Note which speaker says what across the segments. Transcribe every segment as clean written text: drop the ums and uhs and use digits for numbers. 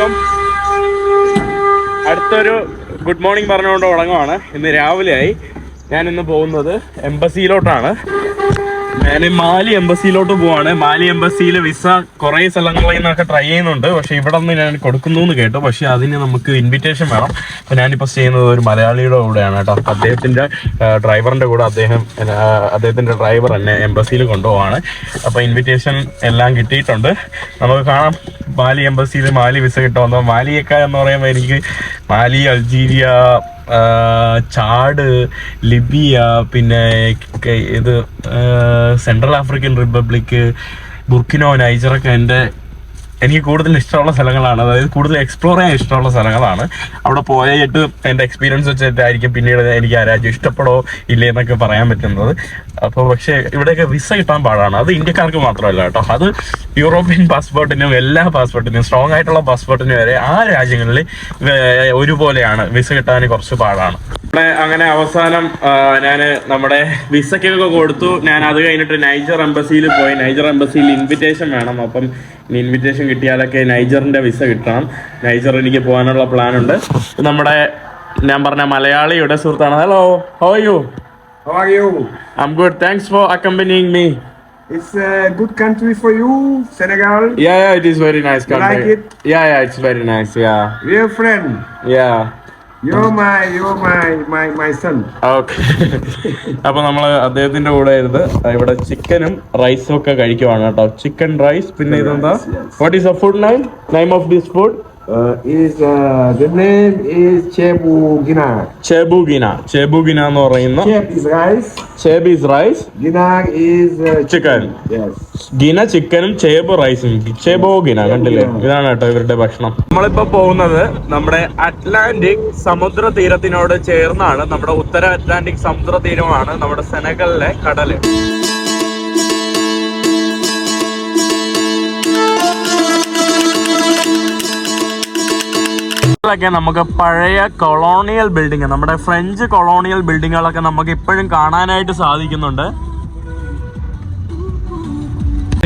Speaker 1: അപ്പം അടുത്തൊരു good morning പറഞ്ഞുകൊണ്ട് തുടങ്ങുവാണ്. ഇന്ന് രാവിലെയായി. ഞാൻ ഇന്ന് പോകുന്നത് എംബസിയിലോട്ടാണ്. ഞാൻ മാലി എംബസിയിലോട്ട് പോവാണ്. മാലി എംബസിയിൽ വിസ കുറേ സ്ഥലങ്ങളിൽ നിന്നൊക്കെ ട്രൈ ചെയ്യുന്നുണ്ട്. പക്ഷെ ഇവിടെ നിന്ന് ഞാൻ കൊടുക്കുന്നു എന്ന് കേട്ടു. പക്ഷെ അതിന് നമുക്ക് ഇൻവിറ്റേഷൻ വേണം. അപ്പം ഞാനിപ്പോൾ ചെയ്യുന്നത് ഒരു മലയാളിയുടെ കൂടെയാണ് കേട്ടോ. അദ്ദേഹത്തിൻ്റെ ഡ്രൈവറിൻ്റെ കൂടെ അദ്ദേഹത്തിൻ്റെ ഡ്രൈവർ എന്നെ എംബസിയിൽ കൊണ്ടുപോവാണ്. അപ്പോൾ ഇൻവിറ്റേഷൻ എല്ലാം കിട്ടിയിട്ടുണ്ട്. നമുക്ക് കാണാം മാലി എംബസിയിൽ മാലി വിസ കിട്ടുമെന്നോ. മാലിയൊക്കെ എന്ന് പറയുമ്പോൾ എനിക്ക് മാലി, അൾജീരിയ, ചാഡ്, ലിബിയ, പിന്നെ ഇത് സെൻട്രൽ ആഫ്രിക്കൻ റിപ്പബ്ലിക്, ബുർക്കിനോ, നൈജറൊക്കെ എനിക്ക് കൂടുതൽ ഇഷ്ടമുള്ള സ്ഥലങ്ങളാണ്. അതായത് കൂടുതൽ എക്സ്പ്ലോർ ചെയ്യാൻ ഇഷ്ടമുള്ള സ്ഥലങ്ങളാണ്. അവിടെ പോയിട്ട് എൻ്റെ എക്സ്പീരിയൻസ് വെച്ചിട്ടായിരിക്കും പിന്നീട് എനിക്ക് ആ രാജ്യം ഇഷ്ടപ്പെടോ ഇല്ലേ എന്നൊക്കെ പറയാൻ പറ്റുന്നത്. അപ്പോൾ പക്ഷേ ഇവിടെയൊക്കെ വിസ കിട്ടാൻ പാടാണ്. അത് ഇന്ത്യക്കാർക്ക് മാത്രമല്ല കേട്ടോ, അത് യൂറോപ്യൻ പാസ്പോർട്ടിനും എല്ലാ പാസ്പോർട്ടിനും സ്ട്രോങ് ആയിട്ടുള്ള പാസ്പോർട്ടിനും വരെ ആ രാജ്യങ്ങളിൽ ഒരുപോലെയാണ്. വിസ കിട്ടാൻ കുറച്ച് പാടാണ്. അങ്ങനെ അവസാനം ഞാൻ നമ്മുടെ വിസയ്ക്കൊക്കെ കൊടുത്തു. ഞാൻ അത് കഴിഞ്ഞിട്ട് നൈജർ എംബസിയിൽ പോയി. നൈജർ എംബസിയിൽ ഇൻവിറ്റേഷൻ വേണം. അപ്പം ഇൻവിറ്റേഷൻ കിട്ടിയാലൊക്കെ നൈജറിന്റെ വിസ കിട്ടണം. നൈജർ എനിക്ക് പോകാനുള്ള പ്ലാൻ ഉണ്ട്. നമ്മുടെ ഞാൻ പറഞ്ഞ മലയാളിയുടെ സുഹൃത്താണ്. Hello, how are you?
Speaker 2: How are you?
Speaker 1: I'm good. Thanks for accompanying me.
Speaker 2: It's a good country for you, Senegal.
Speaker 1: Yeah, it is very nice country.
Speaker 2: You like it?
Speaker 1: Yeah, it's very nice. Yeah.
Speaker 2: We're friend.
Speaker 1: Yeah.
Speaker 2: You're my son.
Speaker 1: Okay. അപ്പൊ നമ്മള് അദ്ദേഹത്തിന്റെ കൂടെ ഇരുന്ന് ഇവിടെ ചിക്കനും റൈസും ഒക്കെ കഴിക്കുവാണ് കേട്ടോ. Chicken rice. പിന്നെ ഇതെന്താ? What is the food name of this food?
Speaker 2: The name is Chebugina.
Speaker 1: Chebugina എന്ന് പറയുന്ന. Cheb is rice.
Speaker 2: Gina is
Speaker 1: chicken.
Speaker 2: Yes.
Speaker 1: ഗിന ചിക്കനും ചേബ് റൈസും. ചെബോഗിന കണ്ടില്ലേ? ഇതാണ് കേട്ടോ ഇവരുടെ ഭക്ഷണം. നമ്മളിപ്പോ പോകുന്നത് നമ്മുടെ അറ്റ്ലാന്റിക് സമുദ്ര തീരത്തിനോട് ചേർന്നാണ്. നമ്മുടെ ഉത്തര അറ്റ്ലാന്റിക് സമുദ്ര തീരമാണ് നമ്മുടെ സെനഗലിലെ കടല്. ൊക്കെ നമുക്ക് പഴയ കൊളോണിയൽ ബിൽഡിംഗ്, നമ്മുടെ ഫ്രഞ്ച് കൊളോണിയൽ ബിൽഡിങ്ങുകളൊക്കെ നമുക്ക് ഇപ്പോഴും കാണാനായിട്ട് സാധിക്കുന്നുണ്ട്.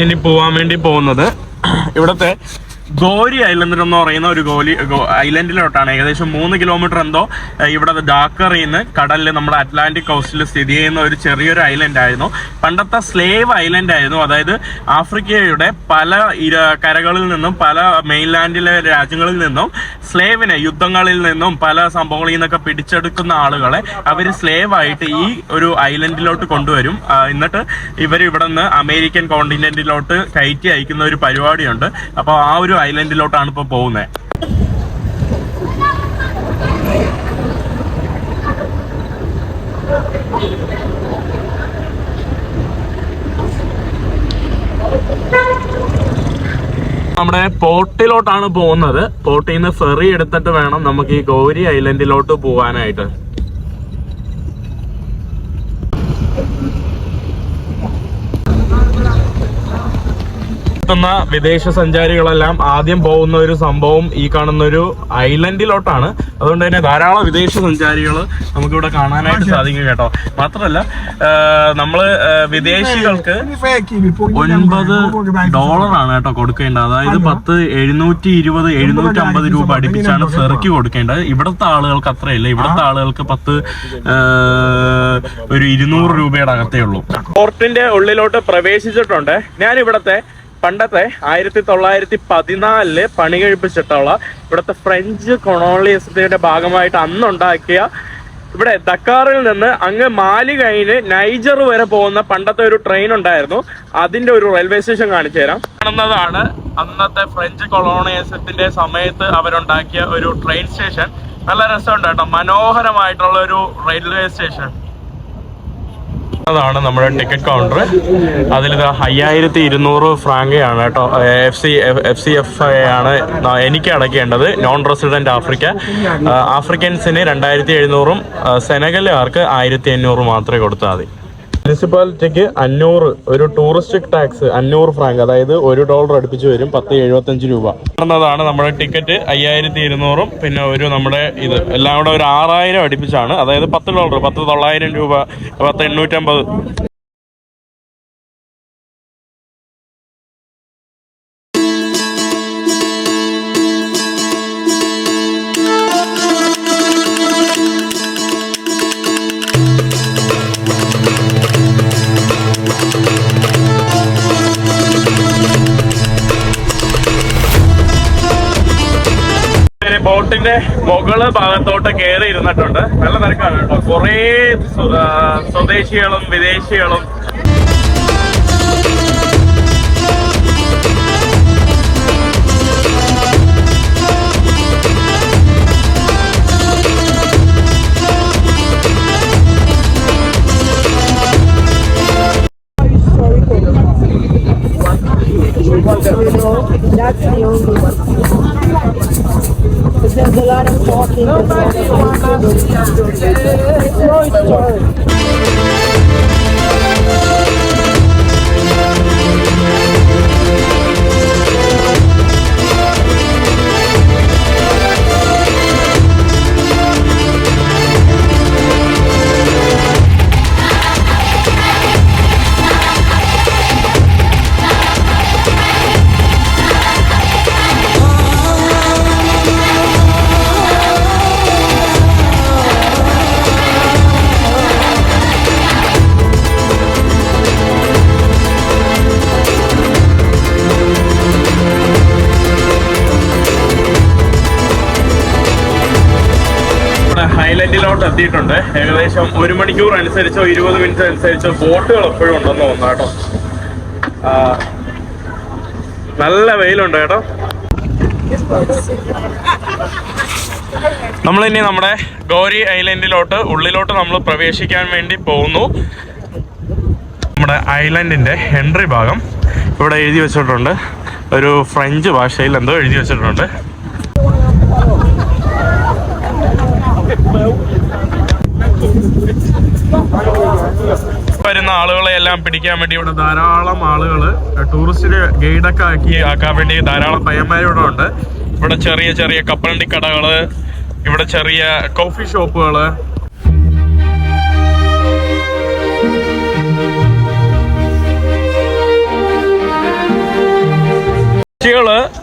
Speaker 1: ഇനി പോവാൻ വേണ്ടി പോകുന്നത് ഇവിടുത്തെ ഗോരി ഐലൻഡ് എന്ന് പറയുന്ന ഒരു ഐലൻഡിലോട്ടാണ്. ഏകദേശം 3 കിലോമീറ്റർ എന്തോ ഇവിടെ ഡാക്കറിൽ നിന്ന് കടലിൽ നമ്മുടെ അറ്റ്ലാന്റിക് കോസ്റ്റിൽ സ്ഥിതി ചെയ്യുന്ന ഒരു ചെറിയൊരു ഐലൻഡ് ആയിരുന്നു. പണ്ടത്തെ സ്ലേവ് ഐലൻഡ് ആയിരുന്നു. അതായത് ആഫ്രിക്കയുടെ പല കരകളിൽ നിന്നും പല മെയിൻലാൻഡിലെ രാജ്യങ്ങളിൽ നിന്നും സ്ലേവിനെ യുദ്ധങ്ങളിൽ നിന്നും പല സംഭവങ്ങളിൽ നിന്നൊക്കെ പിടിച്ചെടുക്കുന്ന ആളുകളെ അവർ സ്ലേവ് ആയിട്ട് ഈ ഒരു ഐലൻഡിലോട്ട് കൊണ്ടുവരും. എന്നിട്ട് ഇവർ ഇവിടെ നിന്ന് അമേരിക്കൻ കോണ്ടിനെന്റിലോട്ട് കയറ്റി അയക്കുന്ന ഒരു പരിപാടിയുണ്ട്. അപ്പോൾ ആ ഒരു ഐലൻഡിലോട്ടാണ് ഇപ്പോൾ പോകുന്നത്. നമ്മുടെ പോർട്ടിലോട്ടാണ് പോകുന്നത്. പോർട്ടിൽ നിന്ന് ഫെറി എടുത്തിട്ട് വേണം നമുക്ക് ഈ ഗൗരി ഐലൻഡിലോട്ട് പോകാനായിട്ട്. വിദേശ സഞ്ചാരികളെല്ലാം ആദ്യം പോകുന്ന ഒരു സംഭവം ഈ കാണുന്ന ഒരു ഐലൻഡിലോട്ടാണ്. അതുകൊണ്ട് തന്നെ ധാരാളം വിദേശ സഞ്ചാരികൾ നമുക്കിവിടെ കാണാനായിട്ട് സാധിക്കും കേട്ടോ. മാത്രമല്ല നമ്മള് വിദേശികൾക്ക് $9 കേട്ടോ കൊടുക്കേണ്ടത്. അതായത് 720-750 രൂപ അടുപ്പിച്ചാണ് ഫെറിക്ക് കൊടുക്കേണ്ടത്. ഇവിടുത്തെ ആളുകൾക്ക് അത്രയില്ല. ഇവിടുത്തെ ആളുകൾക്ക് ഒരു 200 രൂപയുടെ അകത്തേ ഉള്ളൂ. പോർട്ടിന്റെ ഉള്ളിലോട്ട് പ്രവേശിച്ചിട്ടുണ്ട്. ഞാൻ ഇവിടത്തെ പണ്ടത്തെ 1914 പണി കഴിപ്പിച്ചിട്ടുള്ള ഇവിടുത്തെ ഫ്രഞ്ച് കൊളോണിയലിസത്തിന്റെ ഭാഗമായിട്ട് അന്നുണ്ടാക്കിയ ഇവിടെ ദക്കാറിൽ നിന്ന് അങ്ങ് മാലി കഴിഞ്ഞ് നൈജർ വരെ പോകുന്ന പണ്ടത്തെ ഒരു ട്രെയിൻ ഉണ്ടായിരുന്നു. അതിന്റെ ഒരു റെയിൽവേ സ്റ്റേഷൻ കാണിച്ചു തരാം. കാണുന്നതാണ് അന്നത്തെ ഫ്രഞ്ച് കൊളോണിയലിസത്തിന്റെ സമയത്ത് അവരുണ്ടാക്കിയ ഒരു ട്രെയിൻ സ്റ്റേഷൻ. നല്ല രസമുണ്ട് കേട്ടോ. മനോഹരമായിട്ടുള്ള ഒരു റെയിൽവേ സ്റ്റേഷൻ. അതാണ് നമ്മുടെ ടിക്കറ്റ് കൗണ്ടർ. അതിലിത് 5200 ഫ്രാങ്കയാണ് കേട്ടോ. FCFA ആണ് എനിക്ക് അടയ്ക്കേണ്ടത്. നോൺ റെസിഡന്റ് ആഫ്രിക്കൻസിന് 2700-ഉം സെനഗലുകാർക്ക് 1500 മാത്രമേ കൊടുത്താൽ മതി. മുനിസിപ്പാലിറ്റിക്ക് 500 ഒരു ടൂറിസ്റ്റ് ടാക്സ് 500 ഫ്രാങ്ക്, അതായത് $1 അടുപ്പിച്ച് വരും, 10.75 രൂപ. ാണ് നമ്മുടെ ടിക്കറ്റ്. 5200-ഉം പിന്നെ ഒരു നമ്മുടെ ഇത് എല്ലാം കൂടെ ഒരു 6000 അടുപ്പിച്ചാണ്. അതായത് $10, 900 രൂപ, 850. ബോട്ടിന്റെ മുകള് ഭാഗത്തോട്ട് കയറി ഇരുന്നിട്ടുണ്ട്. നല്ല തിരക്കാണ് കേട്ടോ. കുറേ സ്വദേശികളും വിദേശികളും
Speaker 3: That's the only one. But there's a lot of talking. ഹൈലൻഡിലോട്ട് എത്തിയിട്ടുണ്ട്. ഏകദേശം 1 മണിക്കൂർ അനുസരിച്ചോ 20 മിനിറ്റ് അനുസരിച്ചോ ബോട്ടുകൾ എപ്പോഴും ഉണ്ടെന്ന് തോന്നുന്നു കേട്ടോ. നല്ല വെയിലുണ്ട് കേട്ടോ. നമ്മളിനി നമ്മുടെ ഗൗരി ഐലൻഡിലോട്ട് ഉള്ളിലോട്ട് നമ്മൾ പ്രവേശിക്കാൻ വേണ്ടി പോകുന്നു. നമ്മുടെ ഐലൻഡിന്റെ എൻട്രി ഭാഗം ഇവിടെ എഴുതി വെച്ചിട്ടുണ്ട്. ഒരു ഫ്രഞ്ച് ഭാഷയിൽ എന്തോ എഴുതി വെച്ചിട്ടുണ്ട്. വരുന്ന ആളുകളെ എല്ലാം പിടിക്കാൻ വേണ്ടി ഇവിടെ ധാരാളം ആളുകൾ ടൂറിസ്റ്റിന് ഗൈഡൊക്കെ ആക്കാൻ വേണ്ടി ധാരാളം പയ്യന്മാരിവിടെ ഉണ്ട്. ഇവിടെ ചെറിയ ചെറിയ കപ്പലണ്ടി കടകള്, ഇവിടെ ചെറിയ കോഫി ഷോപ്പുകള്,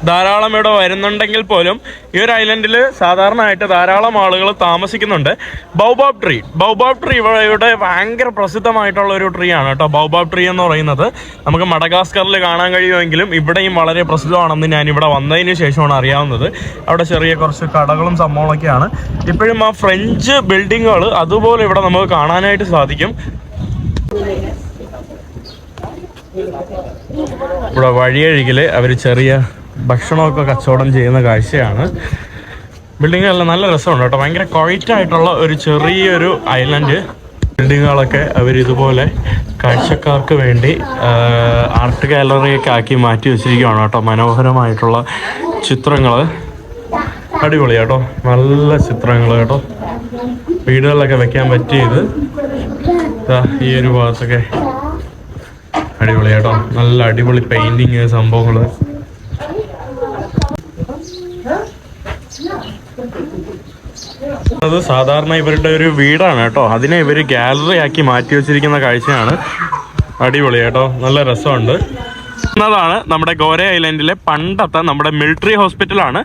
Speaker 3: ധാരാളം ഇവിടെ വരുന്നുണ്ടെങ്കിൽ പോലും ഈ ഒരു ഐലൻഡിൽ സാധാരണയായിട്ട് ധാരാളം ആളുകൾ താമസിക്കുന്നുണ്ട്. ബൗബാബ് ട്രീ ഇവിടെ ഭയങ്കര പ്രസിദ്ധമായിട്ടുള്ള ഒരു ട്രീ ആണ് കേട്ടോ. ബൗബാബ് ട്രീ എന്ന് പറയുന്നത് നമുക്ക് മഡഗാസ്കറിൽ കാണാൻ കഴിയുമെങ്കിലും ഇവിടെയും വളരെ പ്രസിദ്ധമാണെന്ന് ഞാൻ ഇവിടെ വന്നതിന് ശേഷമാണ് അറിയാവുന്നത്. അവിടെ ചെറിയ കുറച്ച് കടകളും സംഭവങ്ങളൊക്കെയാണ്. ഇപ്പോഴും ആ ഫ്രഞ്ച് ബിൽഡിങ്ങുകൾ അതുപോലെ ഇവിടെ നമുക്ക് കാണാനായിട്ട് സാധിക്കും. ഇവിടെ വഴിയരികിൽ അവർ ചെറിയ ഭക്ഷണമൊക്കെ കച്ചവടം ചെയ്യുന്ന കാഴ്ചയാണ്. ബിൽഡിങ്ങുകളെല്ലാം നല്ല രസമുണ്ട് കേട്ടോ. ഭയങ്കര ക്വയറ്റ് ആയിട്ടുള്ള ഒരു ചെറിയൊരു ഐലൻഡ്. ബിൽഡിങ്ങുകളൊക്കെ അവരിതുപോലെ കാഴ്ചക്കാർക്ക് വേണ്ടി ആർട്ട് ഗാലറിയൊക്കെ ആക്കി മാറ്റി വെച്ചിരിക്കുകയാണ് കേട്ടോ. മനോഹരമായിട്ടുള്ള ചിത്രങ്ങൾ, അടിപൊളി കേട്ടോ. നല്ല ചിത്രങ്ങൾ കേട്ടോ. വീടുകളിലൊക്കെ വെക്കാൻ പറ്റിയത് ഈ ഒരു ഭാഗത്തൊക്കെ അടിപൊളി കേട്ടോ. നല്ല അടിപൊളി പെയിന്റിങ് സംഭവങ്ങൾ. അത് സാധാരണ ഇവരുടെ ഒരു വീടാണ് കേട്ടോ. അതിനെ ഇവർ ഗാലറി ആക്കി മാറ്റി വെച്ചിരിക്കുന്ന കാഴ്ചയാണ്. അടിപൊളി കേട്ടോ. നല്ല രസമുണ്ട്. ാണ് നമ്മുടെ ഗോരെ ഐലൻഡിലെ പണ്ടത്തെ നമ്മുടെ മിലിറ്ററി ഹോസ്പിറ്റലാണ്.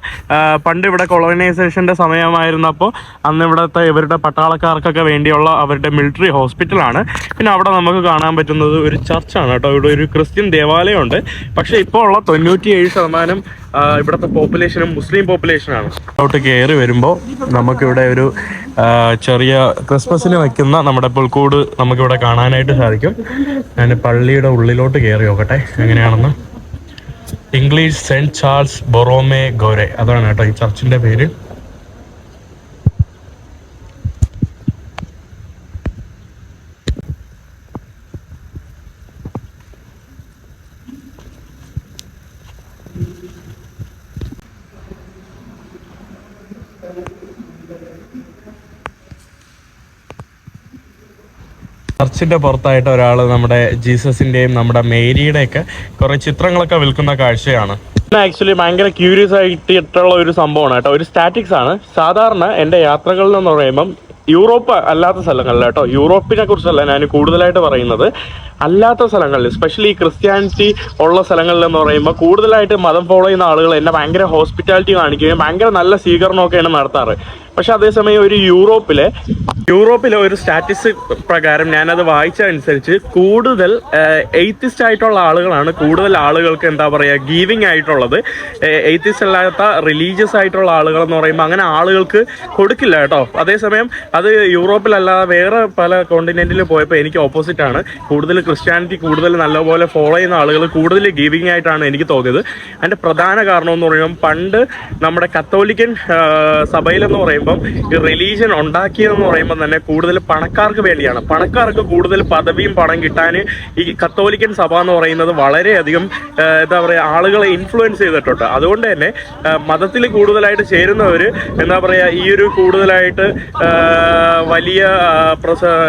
Speaker 3: പണ്ട് ഇവിടെ കൊളോണൈസേഷന്റെ സമയമായിരുന്നപ്പോൾ അന്ന് ഇവിടുത്തെ ഇവരുടെ പട്ടാളക്കാർക്കൊക്കെ വേണ്ടിയുള്ള അവരുടെ മിലിറ്ററി ഹോസ്പിറ്റലാണ്. പിന്നെ അവിടെ നമുക്ക് കാണാൻ പറ്റുന്നത് ഒരു ചർച്ചാണ് കേട്ടോ. ഇവിടെ ഒരു ക്രിസ്ത്യൻ ദേവാലയമുണ്ട്. പക്ഷെ ഇപ്പോൾ ഉള്ള 97% ഇവിടുത്തെ പോപ്പുലേഷനും മുസ്ലിം പോപ്പുലേഷനാണ്. അങ്ങോട്ട് കയറി വരുമ്പോൾ നമുക്കിവിടെ ഒരു ചെറിയ ക്രിസ്മസിന് വയ്ക്കുന്ന നമ്മുടെ പുൽക്കൂട് നമുക്കിവിടെ കാണാനായിട്ട് സാധിക്കും. ഞാൻ പള്ളിയുടെ ഉള്ളിലോട്ട് കയറി നോക്കട്ടെ എങ്ങനെയാണെന്ന്. ഇംഗ്ലീഷ് സെന്റ് ചാൾസ് ബൊറോമെ ഗോരെ, അതാണ് കേട്ടോ ഈ ചർച്ചിന്റെ പേര്. ചർച്ചിന്റെ പുറത്തായിട്ട് ഒരാൾ നമ്മുടെ ജീസസിന്റെയും നമ്മുടെ മേരിയുടെയൊക്കെ കുറെ ചിത്രങ്ങളൊക്കെ വിൽക്കുന്ന കാഴ്ചയാണ്. ആക്ച്വലി ഭയങ്കര ക്യൂരിയസ് ആയിട്ടുള്ള ഒരു സംഭവമാണ് കേട്ടോ. ഒരു സ്റ്റാറ്റിക്സ് ആണ്. സാധാരണ എൻ്റെ യാത്രകളിൽ എന്ന് പറയുമ്പം യൂറോപ്പ് അല്ലാത്ത സ്ഥലങ്ങളിൽ കേട്ടോ, യൂറോപ്പിനെ കുറിച്ചല്ല ഞാൻ കൂടുതലായിട്ട് പറയുന്നത്, അല്ലാത്ത സ്ഥലങ്ങളിൽ സ്പെഷ്യലി ക്രിസ്ത്യാനിറ്റി ഉള്ള സ്ഥലങ്ങളിൽ എന്ന് പറയുമ്പോൾ കൂടുതലായിട്ട് മതം ഫോളോ ചെയ്യുന്ന ആളുകൾ എന്നെ ഭയങ്കര ഹോസ്പിറ്റാലിറ്റി കാണിക്കുകയും ഭയങ്കര നല്ല സ്വീകരണമൊക്കെയാണ് നടത്താറ്. പക്ഷെ അതേസമയം ഒരു യൂറോപ്പിലെ ഒരു സ്റ്റാറ്റിസ്റ്റിക്സ് പ്രകാരം ഞാനത് വായിച്ച അനുസരിച്ച് കൂടുതൽ എയ്ത്തിസ്റ്റ് ആയിട്ടുള്ള ആളുകളാണ് കൂടുതൽ ആളുകൾക്ക് എന്താ പറയുക ഗീവിങ് ആയിട്ടുള്ളത്. എയ്ത്തിസ്റ്റ് അല്ലാത്ത റിലീജിയസ് ആയിട്ടുള്ള ആളുകൾ എന്ന് പറയുമ്പോൾ അങ്ങനെ ആളുകൾക്ക് കൊടുക്കില്ല കേട്ടോ. അതേസമയം അത് യൂറോപ്പിലല്ലാതെ വേറെ പല കോണ്ടിനെന്റിൽ പോയപ്പോൾ എനിക്ക് ഓപ്പോസിറ്റ് ആണ്. കൂടുതൽ ക്രിസ്ത്യാനിറ്റി കൂടുതൽ നല്ലപോലെ ഫോളോ ചെയ്യുന്ന ആളുകൾ കൂടുതൽ ഗീവിങ് ആയിട്ടാണ് എനിക്ക് തോന്നിയത്. അതിൻ്റെ പ്രധാന കാരണം എന്ന് പറയുമ്പോൾ പണ്ട് നമ്മുടെ കത്തോലിക്കൻ സഭയിലെന്ന് പറയുമ്പം ഈ റിലീജിയൻ ഉണ്ടാക്കിയതെന്ന് പറയുമ്പോൾ തന്നെ കൂടുതൽ പണക്കാർക്ക് വേണ്ടിയാണ്. പണക്കാർക്ക് കൂടുതൽ പദവിയും പണം കിട്ടാൻ ഈ കത്തോലിക്കൻ സഭ എന്ന് പറയുന്നത് വളരെയധികം എന്താ പറയുക ആളുകളെ ഇൻഫ്ലുവൻസ് ചെയ്തിട്ടുണ്ട്. അതുകൊണ്ട് തന്നെ മതത്തിൽ കൂടുതലായിട്ട് ചേരുന്നവർ എന്താ പറയുക ഈ ഒരു കൂടുതലായിട്ട് വലിയ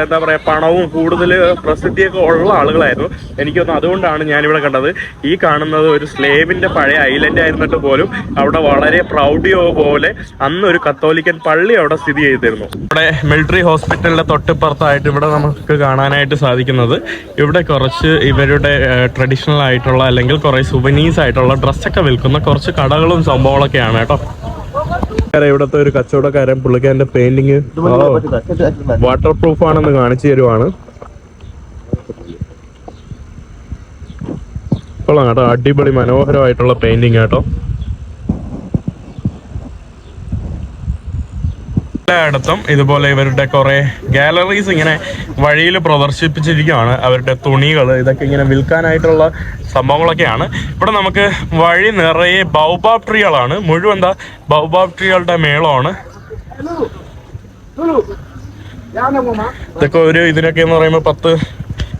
Speaker 3: എന്താ പറയുക പണവും കൂടുതൽ പ്രസിദ്ധിയൊക്കെ ഉള്ള ആളുകളായിരുന്നു. എനിക്കൊന്നും അതുകൊണ്ടാണ് ഞാനിവിടെ കണ്ടത്. ഈ കാണുന്നത് ഒരു സ്ലേവിൻ്റെ പഴയ ഐലൻഡ് ആയിരുന്നിട്ട് പോലും അവിടെ വളരെ പ്രൗഢിയോ പോലെ അന്നൊരു കത്തോലിക്കൻ പള്ളി അവിടെ സ്ഥിതി ചെയ്തിരുന്നു. ഇവിടെ മിലിറ്ററി ഹോസ്പിറ്റലിന്റെ തൊട്ടിപ്പുറത്തായിട്ട് ഇവിടെ നമുക്ക് കാണാനായിട്ട് സാധിക്കുന്നത് ഇവിടെ കുറച്ച് ഇവരുടെ ട്രഡീഷണൽ ആയിട്ടുള്ള അല്ലെങ്കിൽ കുറേ സുവനീസ് ആയിട്ടുള്ള ഡ്രസ്സൊക്കെ വിൽക്കുന്ന കുറച്ച് കടകളും സംഭവങ്ങളൊക്കെയാണ് കേട്ടോ. ഇവിടുത്തെ ഒരു കച്ചവടക്കാരൻ പുള്ളിക്കാരന്റെ പെയിന്റിങ് വാട്ടർ പ്രൂഫ് ആണെന്ന് കാണിച്ചു തരുവാണ്. കൊള്ളാം കേട്ടോ, അടിപൊളി മനോഹരമായിട്ടുള്ള പെയിന്റിങ് കേട്ടോ. എല്ലായിടത്തും ഇതുപോലെ ഇവരുടെ കുറെ ഗാലറീസ് ഇങ്ങനെ വഴിയിൽ പ്രദർശിപ്പിച്ചിരിക്കുകയാണ്. അവരുടെ തുണികൾ ഇതൊക്കെ ഇങ്ങനെ വിൽക്കാനായിട്ടുള്ള സംഭവങ്ങളൊക്കെയാണ്. ഇവിടെ നമുക്ക് വഴി നിറയെ ബൗബാബ് ട്രീകളാണ്. മുഴുവൻ എന്താ ബൗബാബ് ട്രീകളുടെ മേളമാണ്. ഇതൊക്കെ ഒരു ഇതിനൊക്കെ എന്ന് പറയുമ്പോൾ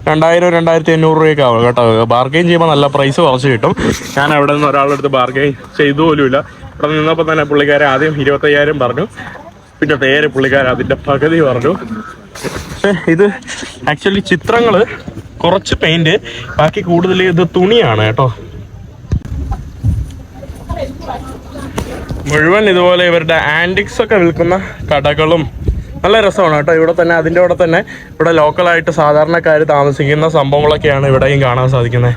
Speaker 3: 2000-2500 രൂപയൊക്കെ ആവും കേട്ടോ. ബാർഗെയിൻ ചെയ്യുമ്പോൾ നല്ല പ്രൈസ് കുറച്ച് കിട്ടും. ഞാൻ അവിടെ നിന്ന് ഒരാളുടെ അടുത്ത് ബാർഗെയിൻ ചെയ്തു പോലുമില്ല. ഇവിടെ നിന്നപ്പോൾ തന്നെ പുള്ളിക്കാരെ ആദ്യം 25,000 പറഞ്ഞു, പിന്നെ നേരെ പുള്ളിക്കാരൻ അതിൻ്റെ പകുതി പറഞ്ഞു. പക്ഷേ ഇത് ആക്ച്വലി ചിത്രങ്ങൾ കുറച്ച് പെയിന്റ്, ബാക്കി കൂടുതൽ ഇത് തുണിയാണ് കേട്ടോ. മുഴുവൻ ഇതുപോലെ ഇവരുടെ ആൻറ്റിക്സ് ഒക്കെ വിൽക്കുന്ന കടകളും നല്ല രസമാണ് കേട്ടോ. ഇവിടെ തന്നെ അതിൻ്റെ കൂടെ തന്നെ ഇവിടെ ലോക്കലായിട്ട് സാധാരണക്കാർ താമസിക്കുന്ന സംഭവങ്ങളൊക്കെയാണ് ഇവിടെയും കാണാൻ സാധിക്കുന്നത്.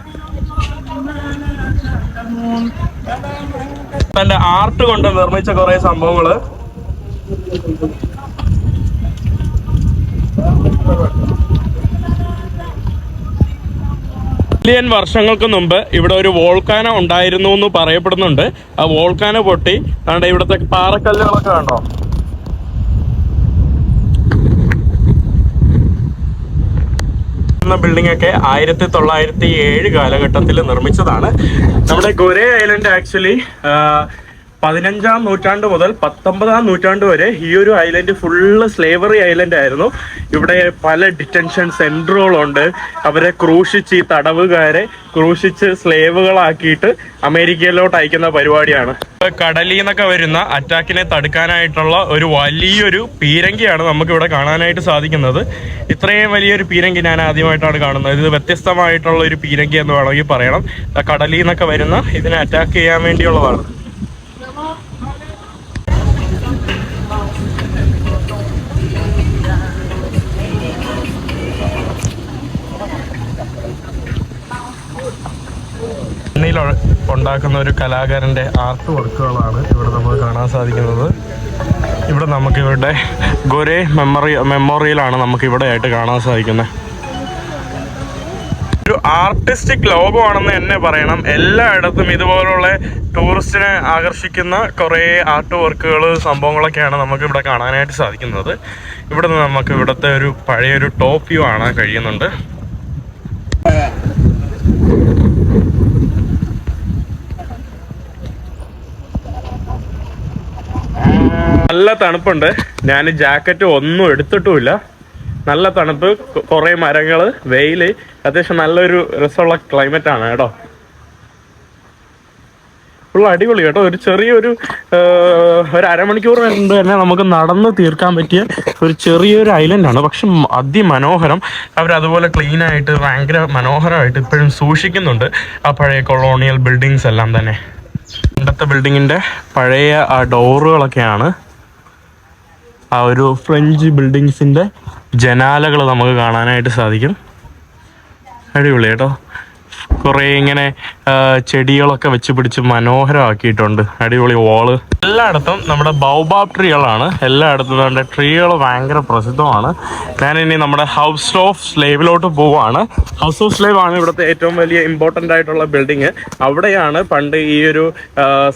Speaker 3: തൻ്റെ ആർട്ട് കൊണ്ട് നിർമ്മിച്ച കുറേ സംഭവങ്ങൾ മില്യൺ വർഷങ്ങൾക്ക് മുമ്പ് ഇവിടെ ഒരു വോൾക്കാനോ ഉണ്ടായിരുന്നു എന്ന് പറയപ്പെടുന്നുണ്ട്. ആ വോൾക്കാനോ പൊട്ടി അതുകൊണ്ട് ഇവിടുത്തെ പാറക്കല്ലുകളൊക്കെ കണ്ടോ. ബിൽഡിംഗ് ഒക്കെ 1907 കാലഘട്ടത്തിൽ നിർമ്മിച്ചതാണ്. നമ്മുടെ ഗൊരേ ഐലൻഡ് ആക്ച്വലി 15-ാം നൂറ്റാണ്ട് മുതൽ 19-ാം നൂറ്റാണ്ട് വരെ ഈ ഒരു ഐലൻഡ് ഫുള്ള് സ്ലേവറി ഐലൻഡ് ആയിരുന്നു. ഇവിടെ പല ഡിറ്റൻഷൻ സെന്ററുകളുണ്ട്. അവരെ ക്രൂശിച്ച് ഈ തടവുകാരെ ക്രൂശിച്ച് സ്ലേവുകളാക്കിയിട്ട് അമേരിക്കയിലോട്ട് അയക്കുന്ന പരിപാടിയാണ്. കടലിൽ നിന്നൊക്കെ വരുന്ന അറ്റാക്കിനെ തടുക്കാനായിട്ടുള്ള ഒരു വലിയൊരു പീരങ്കിയാണ് നമുക്കിവിടെ കാണാനായിട്ട് സാധിക്കുന്നത്. ഇത്രയും വലിയൊരു പീരങ്കി ഞാൻ ആദ്യമായിട്ടാണ് കാണുന്നത്. ഇത് വ്യത്യസ്തമായിട്ടുള്ള ഒരു പീരങ്കി എന്ന് വേണമെങ്കിൽ പറയണം. കടലിൽ നിന്നൊക്കെ വരുന്ന ഇതിനെ അറ്റാക്ക് ചെയ്യാൻ വേണ്ടിയുള്ളതാണ്. എണ്ണയിൽ ഉണ്ടാക്കുന്ന ഒരു കലാകാരൻ്റെ ആർട്ട് വർക്കുകളാണ് ഇവിടെ നമുക്ക് കാണാൻ സാധിക്കുന്നത്. ഇവിടെ നമുക്ക് ഇവരുടെ ഗൊരേ മെമ്മോറിയലാണ് നമുക്ക് ഇവിടെ ആയിട്ട് കാണാൻ സാധിക്കുന്നത്. ഒരു ആർട്ടിസ്റ്റിക് ലോകമാണെന്ന് തന്നെ പറയണം. എല്ലായിടത്തും ഇതുപോലുള്ള ടൂറിസ്റ്റിനെ ആകർഷിക്കുന്ന കുറേ ആർട്ട് വർക്കുകൾ സംഭവങ്ങളൊക്കെയാണ് നമുക്ക് ഇവിടെ കാണാനായിട്ട് സാധിക്കുന്നത്. ഇവിടെ നിന്ന് നമുക്ക് ഇവിടുത്തെ ഒരു പഴയൊരു ടോപ്പ് വ്യൂ കാണാൻ കഴിയുന്നുണ്ട്. നല്ല തണുപ്പുണ്ട്. ഞാൻ ജാക്കറ്റ് ഒന്നും എടുത്തിട്ടുമില്ല. നല്ല തണുപ്പ്, കുറേ മരങ്ങൾ, വെയില്, അത്യാവശ്യം നല്ലൊരു രസമുള്ള ക്ലൈമറ്റ് ആണ് കേട്ടോ. ഫുൾ അടിപൊളി കേട്ടോ. ഒരു ചെറിയൊരു അരമണിക്കൂർ കൊണ്ട് തന്നെ നമുക്ക് നടന്ന് തീർക്കാൻ പറ്റിയ ഒരു ചെറിയൊരു ഐലൻഡാണ്. പക്ഷെ അതിമനോഹരം. അവരതുപോലെ ക്ലീനായിട്ട് ഭയങ്കര മനോഹരമായിട്ട് ഇപ്പോഴും സൂക്ഷിക്കുന്നുണ്ട് ആ പഴയ കൊളോണിയൽ ബിൽഡിങ്സ് എല്ലാം തന്നെ. പണ്ടത്തെ ബിൽഡിങ്ങിൻ്റെ പഴയ ആ ഡോറുകളൊക്കെയാണ്. ആ ഒരു ഫ്രഞ്ച് ബിൽഡിങ്സിൻ്റെ ജനാലകൾ നമുക്ക് കാണാനായിട്ട് സാധിക്കും. അടിപൊളി കേട്ടോ. കുറേ ഇങ്ങനെ ചെടികളൊക്കെ വെച്ച് പിടിച്ച് മനോഹരമാക്കിയിട്ടുണ്ട്. അടിപൊളി വാള്. എല്ലായിടത്തും നമ്മുടെ ബൗബാബ് ട്രീകളാണ്. എല്ലായിടത്തും നമ്മുടെ ട്രീകൾ ഭയങ്കര പ്രസിദ്ധമാണ്. ഞാനിനി നമ്മുടെ ഹൗസ് ഓഫ് സ്ലേവിലോട്ട് പോവാണ്. ഹൗസ് ഓഫ് സ്ലേവ് ആണ് ഇവിടുത്തെ ഏറ്റവും വലിയ ഇമ്പോർട്ടൻ്റ് ആയിട്ടുള്ള ബിൽഡിങ്. അവിടെയാണ് പണ്ട് ഈ ഒരു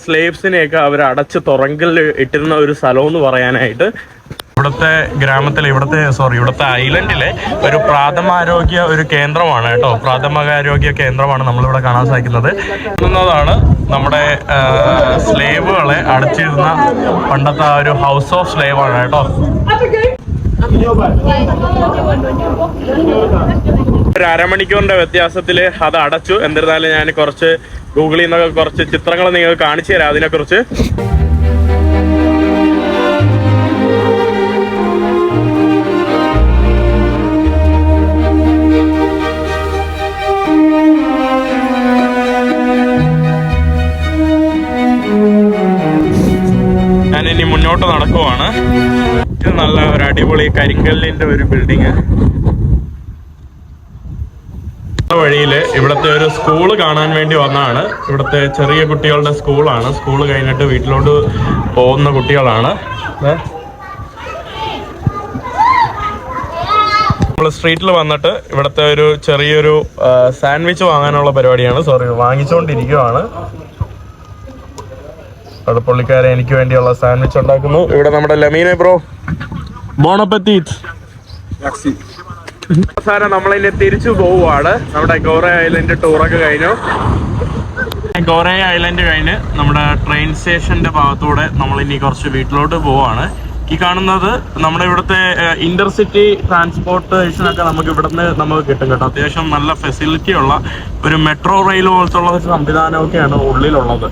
Speaker 3: സ്ലേവ്സിനെയൊക്കെ അവർ അടച്ച് തുറങ്കിൽ ഇട്ടിരുന്ന ഒരു സ്ഥലം എന്ന് പറയാനായിട്ട്. ഇവിടുത്തെ ഗ്രാമത്തിലെ ഇവിടുത്തെ ഐലൻഡിലെ ഒരു പ്രാഥമികാരോഗ്യ ഒരു കേന്ദ്രമാണ് കേട്ടോ. പ്രാഥമികാരോഗ്യ കേന്ദ്രമാണ് നമ്മളിവിടെ കാണാൻ സാധിക്കുന്നത്. എന്നതാണ് നമ്മുടെ സ്ലേവുകളെ അടച്ചിരുന്ന പണ്ടത്തെ ആ ഒരു ഹൗസ് ഓഫ് സ്ലേവ് ആണ് കേട്ടോ. ഒരു അരമണിക്കൂറിന്റെ വ്യത്യാസത്തിൽ അത് അടച്ചു. എന്നിരുന്നാലും ഞാൻ കുറച്ച് ഗൂഗിളിൽ നിന്നൊക്കെ കുറച്ച് ചിത്രങ്ങൾ നിങ്ങൾക്ക് കാണിച്ചു തരാം അതിനെക്കുറിച്ച്. ഞാനിനി മുന്നോട്ട് നടക്കുവാണ്. ഇത് നല്ല ഒരു അടിപൊളി കരിങ്കല്ലിന്റെ ഒരു ബിൽഡിങ്. വഴിയിൽ ഇവിടുത്തെ ഒരു സ്കൂള് കാണാൻ വേണ്ടി വന്നതാണ്. ഇവിടുത്തെ ചെറിയ കുട്ടികളുടെ സ്കൂളാണ്. സ്കൂള് കഴിഞ്ഞിട്ട് വീട്ടിലോട്ട് പോകുന്ന കുട്ടികളാണ്. നമ്മൾ സ്ട്രീറ്റിൽ വന്നിട്ട് ഇവിടുത്തെ ഒരു ചെറിയൊരു സാൻഡ്വിച്ച് വാങ്ങാനുള്ള പരിപാടിയാണ്. വാങ്ങിച്ചുകൊണ്ടിരിക്കുവാണ്. അവിടെ പുള്ളിക്കാരെ എനിക്ക് വേണ്ടിയുള്ള സാൻഡ്വിച്ച് ഉണ്ടാക്കുന്നു. ഇവിടെ നമ്മുടെ ലമീനെ ബ്രോ, ബോൺ അപ്പറ്റീറ്റ്. അവസാനം നമ്മളിനി തിരിച്ചു പോവുകയാണ്. നമ്മുടെ ഗോറെ ഐലൻഡ് ടൂറൊക്കെ കഴിഞ്ഞു. ഗോറെ ഐലൻഡ് കഴിഞ്ഞ് നമ്മുടെ ട്രെയിൻ സ്റ്റേഷന്റെ ഭാഗത്തൂടെ നമ്മളിനി കുറച്ച് വീട്ടിലോട്ട് പോവുകയാണ്. ഈ കാണുന്നത് നമ്മുടെ ഇവിടുത്തെ ഇന്റർസിറ്റി ട്രാൻസ്പോർട്ടേഷനൊക്കെ നമുക്ക് ഇവിടുന്ന് നമുക്ക് കിട്ടും കേട്ടോ. അത്യാവശ്യം നല്ല ഫെസിലിറ്റി ഉള്ള ഒരു മെട്രോ റെയിൽ പോലത്തെ ഉള്ള സംവിധാനമൊക്കെയാണ് ഉള്ളിലുള്ളത്.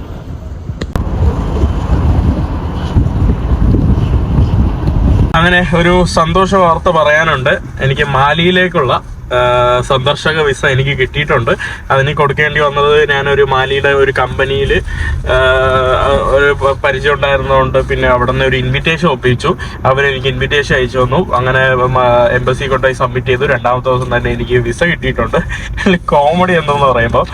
Speaker 3: അങ്ങനെ ഒരു സന്തോഷ വാർത്ത പറയാനുണ്ട്. എനിക്ക് മാലിയിലേക്കുള്ള സന്ദർശക വിസ എനിക്ക് കിട്ടിയിട്ടുണ്ട്. അതിന് കൊടുക്കേണ്ടി വന്നത് ഞാനൊരു മാലിയുടെ ഒരു കമ്പനിയിൽ ഒരു പരിചയം ഉണ്ടായിരുന്നതുകൊണ്ട് പിന്നെ അവിടെ നിന്ന് ഒരു ഇൻവിറ്റേഷൻ ഒപ്പിച്ചു. അവരെനിക്ക് ഇൻവിറ്റേഷൻ അയച്ചു തന്നു. അങ്ങനെ എംബസി കൊണ്ടുപോയി സബ്മിറ്റ് ചെയ്തു. രണ്ടാമത്തെ ദിവസം തന്നെ എനിക്ക് വിസ കിട്ടിയിട്ടുണ്ട്. കോമഡി എന്തെന്ന് പറയുമ്പോൾ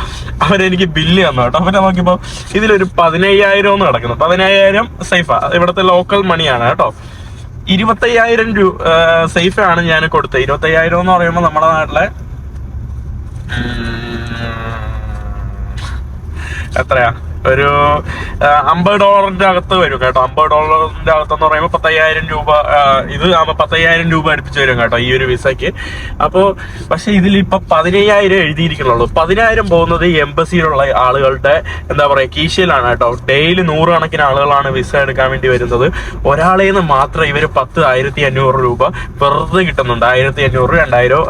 Speaker 3: അവരെനിക്ക് ബില്ല് തന്നു കേട്ടോ. അപ്പം നോക്കിയപ്പോൾ ഇതിലൊരു 15,000 എന്ന് കിടക്കുന്നു. 15,000 സേഫാ. ഇവിടുത്തെ ലോക്കൽ മണിയാണ് കേട്ടോ. 25,000 രൂപ സേഫാണ് ഞാൻ കൊടുത്തത്. 25,000 എന്ന് പറയുമ്പോൾ നമ്മുടെ നാട്ടിലെ എത്രയാ, ഒരു $50 അകത്ത് വരും കേട്ടോ. $50 അകത്തെന്ന് പറയുമ്പോൾ 10,000 രൂപ. ഇത് 10,000 രൂപ അടുപ്പിച്ച് വരും കേട്ടോ ഈ ഒരു വിസയ്ക്ക്. അപ്പോൾ പക്ഷെ ഇതിലിപ്പോൾ 15,000 എഴുതിയിരിക്കുന്നുള്ളൂ. 10,000 പോകുന്നത് ഈ എംബസിയിലുള്ള ആളുകളുടെ എന്താ പറയുക കീശയിലാണ് കേട്ടോ. ഡെയിലി 100 കണക്കിന് ആളുകളാണ് വിസ എടുക്കാൻ വേണ്ടി വരുന്നത്. ഒരാളെ നിന്ന് മാത്രം ഇവർ 1,500 രൂപ വെറുതെ കിട്ടുന്നുണ്ട്. 1,500, 2,000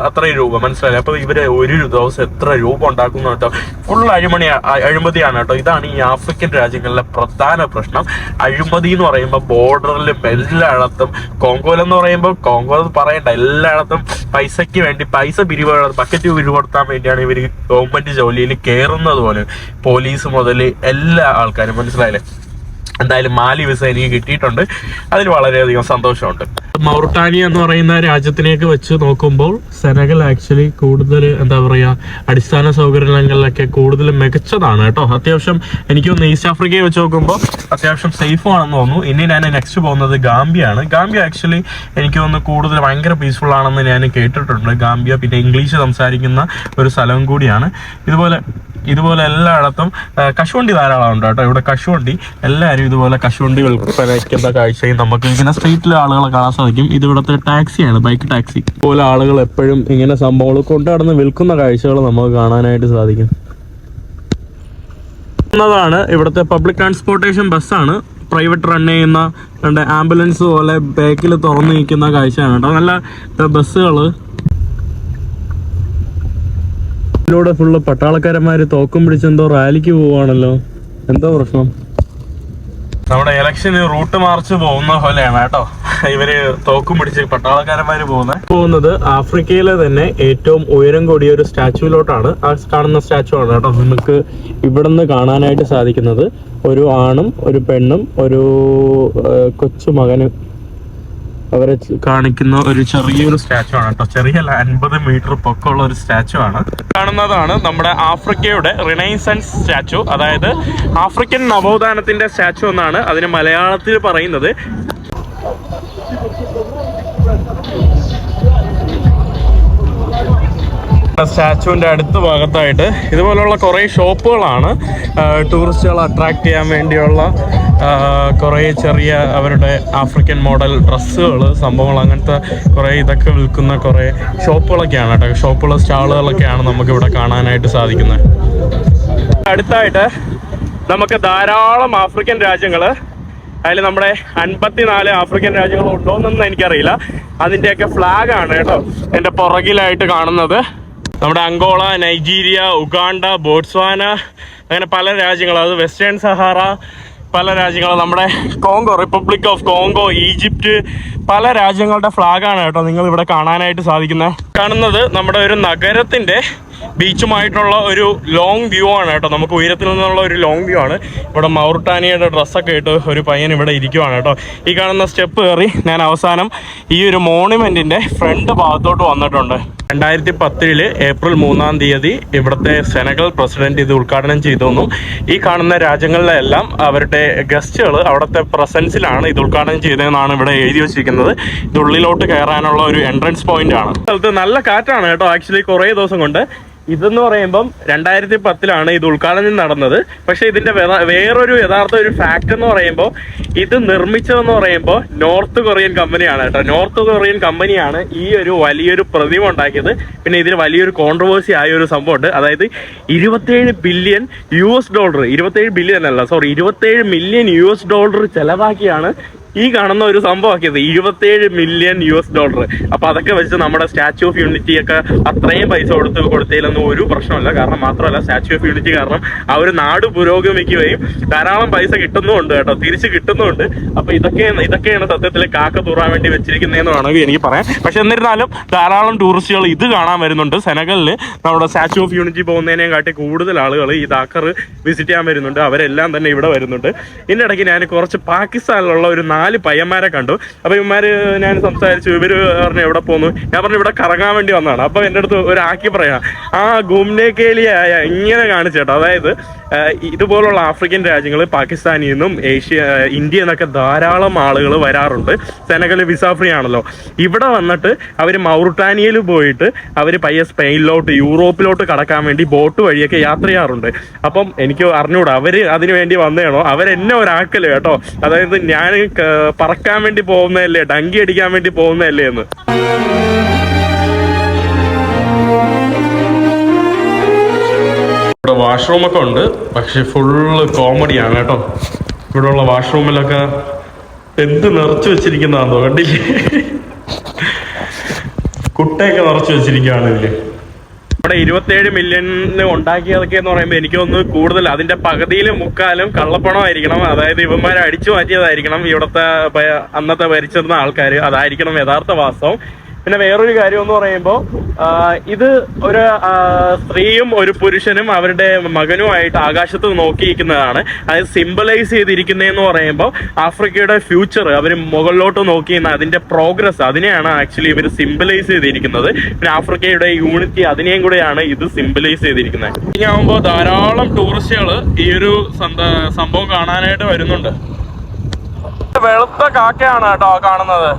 Speaker 3: അത്രയും രൂപ, മനസ്സിലായി. അപ്പോൾ ഇവര് ഒരു ദിവസം എത്ര രൂപ ഉണ്ടാക്കുന്നു കേട്ടോ. ഫുൾ അഴിമതിയാണ് കേട്ടോ. ഇതാണ് ഈ ആഫ്രിക്കൻ രാജ്യങ്ങളിലെ പ്രധാന പ്രശ്നം. അഴിമതി എന്ന് പറയുമ്പോൾ ബോർഡറിലും എല്ലായിടത്തും, കോങ്കോലെന്ന് പറയുമ്പോൾ കോങ്കോ പറയണ്ട, എല്ലായിടത്തും പൈസയ്ക്ക് വേണ്ടി പൈസ ബക്കറ്റ് പിരിവെടുത്താൻ വേണ്ടിയാണ് ഇവർ ഗവൺമെന്റ് ജോലിയിൽ കയറുന്നത് പോലെ. പോലീസ് മുതൽ എല്ലാ ആൾക്കാരും, മനസ്സിലായില്ലേ. എന്തായാലും മാലി വിസ എനിക്ക് കിട്ടിയിട്ടുണ്ട്. അതിൽ വളരെയധികം സന്തോഷമുണ്ട്. മൗറിട്ടാനിയ എന്ന് പറയുന്ന രാജ്യത്തിലേക്ക് വെച്ച് നോക്കുമ്പോൾ സെനഗൽ ആക്ച്വലി കൂടുതൽ എന്താ പറയുക അടിസ്ഥാന സൗകര്യങ്ങളിലൊക്കെ കൂടുതൽ മികച്ചതാണ് കേട്ടോ. അത്യാവശ്യം എനിക്ക് തോന്നുന്നു ഈസ്റ്റ് ആഫ്രിക്കയെ വെച്ച് നോക്കുമ്പോൾ അത്യാവശ്യം സേഫ് ആണെന്ന് തോന്നുന്നു. ഇനി ഞാൻ നെക്സ്റ്റ് പോകുന്നത് ഗാംബിയാണ്. ഗാംബിയ ആക്ച്വലി എനിക്ക് തോന്നുന്നു കൂടുതൽ ഭയങ്കര പീസ്ഫുൾ ആണെന്ന് ഞാൻ കേട്ടിട്ടുണ്ട്. ഗാംബിയ പിന്നെ ഇംഗ്ലീഷ് സംസാരിക്കുന്ന ഒരു സ്ഥലം കൂടിയാണ്. ഇതുപോലെ എല്ലായിടത്തും കശുവണ്ടി ധാരാളം ഉണ്ട് കേട്ടോ. ഇവിടെ കശുവണ്ടി എല്ലാവരും ഇതുപോലെ കശുവണ്ടി വിൽപ്പനയ്ക്കുന്ന കാഴ്ചയും നമുക്ക് ഇങ്ങനെ സ്ട്രീറ്റിലെ ആളുകളെ കാണാൻ സാധിക്കും. ഇത് ഇവിടുത്തെ ടാക്സിയാണ്, ബൈക്ക് ടാക്സി. ഇതുപോലെ ആളുകൾ എപ്പോഴും ഇങ്ങനെ സംഭവങ്ങൾ കൊണ്ടുനടന്ന് വിൽക്കുന്ന കാഴ്ചകൾ നമുക്ക് കാണാനായിട്ട് സാധിക്കും. എന്നതാണ് ഇവിടുത്തെ പബ്ലിക് ട്രാൻസ്പോർട്ടേഷൻ ബസ്സാണ്. പ്രൈവറ്റ് റൺ ചെയ്യുന്ന ആംബുലൻസ് പോലെ ബാക്കിൽ തുറന്നു നിൽക്കുന്ന കാഴ്ചയാണ് കേട്ടോ. നല്ല ബസ്സുകൾ. ഇതിലൂടെ ഫുള്ള് പട്ടാളക്കാരന്മാര് തോക്കും പിടിച്ചെന്തോ റാലിക്ക് പോവാണല്ലോ. എന്തോ പ്രശ്നം? നമ്മുടെ ഇലക്ഷന് റൂട്ട് മാർച്ച് പോകുന്ന പോലെയാണ് കേട്ടോ. ഇവര് തോക്കും പിടിച്ച് പട്ടാളക്കാരന്മാര് പോകുന്നത് ആഫ്രിക്കയിലെ തന്നെ ഏറ്റവും ഉയരം കൂടിയ ഒരു സ്റ്റാച്ചുവിലോട്ടാണ്. ആ കാണുന്ന സ്റ്റാച്ചു ആണ് കേട്ടോ നമുക്ക് ഇവിടുന്ന് കാണാനായിട്ട് സാധിക്കുന്നത്. ഒരു ആണും ഒരു പെണ്ണും ഒരു കൊച്ചു മകനും അവരെ കാണിക്കുന്ന ഒരു ചെറിയൊരു സ്റ്റാച്ചു ആണ് കേട്ടോ. ചെറിയ 50 മീറ്റർ പൊക്കമുള്ള ഒരു സ്റ്റാച്ചു ആണ്. കാണുന്നതാണ് നമ്മുടെ ആഫ്രിക്കയുടെ റിനൈസൻസ് സ്റ്റാച്ചു, അതായത് ആഫ്രിക്കൻ നവോത്ഥാനത്തിന്റെ സ്റ്റാച്ചു എന്നാണ് അതിന് മലയാളത്തിൽ പറയുന്നത്. സ്റ്റാച്ചുവിൻ്റെ അടുത്ത ഭാഗത്തായിട്ട് ഇതുപോലുള്ള കുറേ ഷോപ്പുകളാണ്. ടൂറിസ്റ്റുകൾ അട്രാക്ട് ചെയ്യാൻ വേണ്ടിയുള്ള കുറേ ചെറിയ അവരുടെ ആഫ്രിക്കൻ മോഡൽ ഡ്രസ്സുകൾ, സംഭവങ്ങൾ, അങ്ങനത്തെ കുറേ ഇതൊക്കെ വിൽക്കുന്ന കുറേ ഷോപ്പുകളൊക്കെയാണ് കേട്ടോ. ഷോപ്പുകൾ, സ്റ്റാളുകളൊക്കെയാണ് നമുക്കിവിടെ കാണാനായിട്ട് സാധിക്കുന്നത്. അടുത്തായിട്ട് നമുക്ക് ധാരാളം ആഫ്രിക്കൻ രാജ്യങ്ങൾ, അതിൽ നമ്മുടെ 54 ആഫ്രിക്കൻ രാജ്യങ്ങൾ ഉണ്ടോയെന്നൊന്നും എനിക്കറിയില്ല. അതിൻ്റെയൊക്കെ ഫ്ലാഗാണ് കേട്ടോ എൻ്റെ പുറകിലായിട്ട് കാണുന്നത്. നമ്മുടെ അങ്കോള, നൈജീരിയ, ഉഗാണ്ട, ബോട്സ്വാന, അങ്ങനെ പല രാജ്യങ്ങൾ, അത് വെസ്റ്റേൺ സഹാറ, പല രാജ്യങ്ങൾ, നമ്മുടെ Congo, republic of Congo, Egypt, പല രാജ്യങ്ങളുടെ ഫ്ലാഗാണ് കേട്ടോ നിങ്ങൾ ഇവിടെ കാണാനായിട്ട് സാധിക്കുന്നത്. കാണുന്നത് നമ്മുടെ ഒരു നഗരത്തിൻ്റെ ബീച്ചുമായിട്ടുള്ള ഒരു ലോങ് വ്യൂ ആണ് കേട്ടോ. നമുക്ക് ഉയരത്തിൽ നിന്നുള്ള ഒരു ലോങ് വ്യൂ ആണ്. ഇവിടെ മൗറിട്ടാനിയയുടെ ഡ്രസ്സൊക്കെ ഇട്ട് ഒരു പയ്യൻ ഇവിടെ ഇരിക്കുവാണ് കേട്ടോ. ഈ കാണുന്ന സ്റ്റെപ്പ് കയറി ഞാൻ അവസാനം ഈ ഒരു മോണുമെന്റിന്റെ ഫ്രണ്ട് ഭാഗത്തോട്ട് വന്നിട്ടുണ്ട്. 2010 ഏപ്രിൽ 3-ാം തീയതി ഇവിടുത്തെ സെനഗൽ പ്രസിഡന്റ് ഇത് ഉദ്ഘാടനം ചെയ്തെന്നും ഈ കാണുന്ന രാജ്യങ്ങളിലെല്ലാം അവരുടെ ഗസ്റ്റുകൾ അവിടുത്തെ പ്രസൻസിലാണ് ഇത് ഉദ്ഘാടനം ചെയ്തതെന്നാണ് ഇവിടെ എഴുതി വെച്ചിരിക്കുന്നത്. ഇത് ഉള്ളിലോട്ട് കയറാനുള്ള ഒരു എൻട്രൻസ് പോയിന്റ് ആണ്. സ്ഥലത്ത് നല്ല കാറ്റാണ് കേട്ടോ. ആക്ച്വലി കുറേ ദിവസം കൊണ്ട് ഇതെന്ന് പറയുമ്പം 2010 ഇത് ഉദ്ഘാടനം നടന്നത്. പക്ഷെ ഇതിന്റെ വേറൊരു യഥാർത്ഥ ഒരു ഫാക്ട് എന്ന് പറയുമ്പോൾ ഇത് നിർമ്മിച്ചതെന്ന് പറയുമ്പോൾ നോർത്ത് കൊറിയൻ കമ്പനിയാണ് കേട്ടോ. നോർത്ത് കൊറിയൻ കമ്പനിയാണ് ഈ ഒരു വലിയൊരു പ്രതിമ ഉണ്ടാക്കിയത്. പിന്നെ ഇതിന് വലിയൊരു കോൺട്രവേഴ്സി ആയ ഒരു സംഭവമുണ്ട്. അതായത് 27 ബില്യൺ $, 27 ബില്യൺ അല്ല, സോറി, 27 മില്യൺ $, ചെലവാക്കിയാണ് ഈ കാണുന്ന ഒരു സംഭവമാക്കിയത്. 27 മില്യൺ $. അപ്പൊ അതൊക്കെ വെച്ച് നമ്മുടെ സ്റ്റാച്യു ഓഫ് യൂണിറ്റി ഒക്കെ അത്രയും പൈസ കൊടുത്തതിലൊന്നും ഒരു പ്രശ്നമല്ല. കാരണം മാത്രമല്ല, സ്റ്റാച്യു ഓഫ് യൂണിറ്റി കാരണം ആ ഒരു നാട് പുരോഗമിക്കുകയും ധാരാളം പൈസ കിട്ടുന്നുമുണ്ട് കേട്ടോ, തിരിച്ച് കിട്ടുന്നുമുണ്ട്. അപ്പൊ ഇതൊക്കെയാണ് സത്യത്തിൽ കാക്ക തൂറാൻ വേണ്ടി വെച്ചിരിക്കുന്നതെന്ന് വേണമെങ്കിൽ എനിക്ക് പറയാം. പക്ഷെ എന്നിരുന്നാലും ധാരാളം ടൂറിസ്റ്റുകൾ ഇത് കാണാൻ വരുന്നുണ്ട്. സെനഗലിൽ നമ്മുടെ സ്റ്റാച്യു ഓഫ് യൂണിറ്റി പോകുന്നതിനെയും കാട്ടി കൂടുതൽ ആളുകൾ ഈ ദാക്കർ വിസിറ്റ് ചെയ്യാൻ വരുന്നുണ്ട്. അവരെല്ലാം തന്നെ ഇവിടെ വരുന്നുണ്ട്. ഇതിൻ്റെ ഇടയ്ക്ക് ഞാൻ കുറച്ച് പാകിസ്ഥാനിലുള്ള ഒരു 4 പയ്യന്മാരെ കണ്ടു. അപ്പൊ ഇവന്മാര് ഞാൻ സംസാരിച്ചു. ഇവര് പറഞ്ഞു എവിടെ പോന്നു? ഞാൻ പറഞ്ഞു ഇവിടെ കറങ്ങാൻ വേണ്ടി വന്നതാണ്. അപ്പൊ എൻ്റെ അടുത്ത് ഒരു ആക്കി പറയാം, ആ ഗുംനേക്കേലിയായ ഇങ്ങനെ കാണിച്ചേട്ടോ. അതായത് ഇതുപോലുള്ള ആഫ്രിക്കൻ രാജ്യങ്ങൾ, പാകിസ്ഥാനിൽ നിന്നും ഇന്ത്യ എന്നൊക്കെ ധാരാളം ആളുകൾ വരാറുണ്ട്. സെനഗൽ വിസ ഫ്രീ ആണല്ലോ. ഇവിടെ വന്നിട്ട് അവർ മൗറിട്ടാനിയയിൽ പോയിട്ട് അവർ പയ്യെ സ്പെയിനിലോട്ട്, യൂറോപ്പിലോട്ട് കടക്കാൻ വേണ്ടി ബോട്ട് വഴിയൊക്കെ യാത്ര ചെയ്യാറുണ്ട്. അപ്പം എനിക്ക് അറിഞ്ഞൂടാ അവര് അതിനു വേണ്ടി വന്നതാണോ, അവരെന്നെ ഒരാക്കല് കേട്ടോ. അതായത് ഞാൻ പറക്കാൻ വേണ്ടി പോകുന്നതല്ലേ, ഡങ്കി അടിക്കാൻ വേണ്ടി പോകുന്നതല്ലേ എന്ന്. ഇവിടെ വാഷ്റൂമൊക്കെ ഉണ്ട്, പക്ഷെ ഫുള്ള് കോമഡിയാണ് കേട്ടോ. ഇവിടെയുള്ള വാഷ്റൂമിലൊക്കെ എന്ത് നിറച്ചു വെച്ചിരിക്കുന്നതാണോ, കണ്ടില്ലേ? കുട്ടയൊക്കെ നിറച്ചു വെച്ചിരിക്കുകയാണ് ഇതില്. ഇവിടെ 27 മില്യണിന് ഉണ്ടാക്കിയതൊക്കെ എന്ന് പറയുമ്പോൾ എനിക്ക് തോന്നുന്നു കൂടുതൽ അതിന്റെ പകുതിയിലും മുക്കാലും കള്ളപ്പണമായിരിക്കണം. അതായത് ഇവന്മാരെ അടിച്ചു മാറ്റിയതായിരിക്കണം ഇവിടുത്തെ അന്നത്തെ ഭരിച്ചിരുന്ന ആൾക്കാർ. അതായിരിക്കണം യഥാർത്ഥ വാസ്തവം. പിന്നെ വേറൊരു കാര്യം എന്ന് പറയുമ്പോൾ ഇത് ഒരു സ്ത്രീയും ഒരു പുരുഷനും അവരുടെ മകനുമായിട്ട് ആകാശത്ത് നോക്കിയിരിക്കുന്നതാണ്. അത് സിംബലൈസ് ചെയ്തിരിക്കുന്നതെന്ന് പറയുമ്പോൾ ആഫ്രിക്കയുടെ ഫ്യൂച്ചർ അവർ മുകളിലോട്ട് നോക്കിയിരുന്ന അതിന്റെ പ്രോഗ്രസ്, അതിനെയാണ് ആക്ച്വലി ഇവർ സിംബലൈസ് ചെയ്തിരിക്കുന്നത്. പിന്നെ ആഫ്രിക്കയുടെ യൂണിറ്റി, അതിനെയും കൂടെയാണ് ഇത് സിംബലൈസ് ചെയ്തിരിക്കുന്നത്. ഇങ്ങനെയാകുമ്പോൾ ധാരാളം ടൂറിസ്റ്റുകൾ ഈ ഒരു സംഭവം കാണാനായിട്ട് വരുന്നുണ്ട്. വെളുത്ത കാക്കയാണ് കേട്ടോ കാണുന്നത്.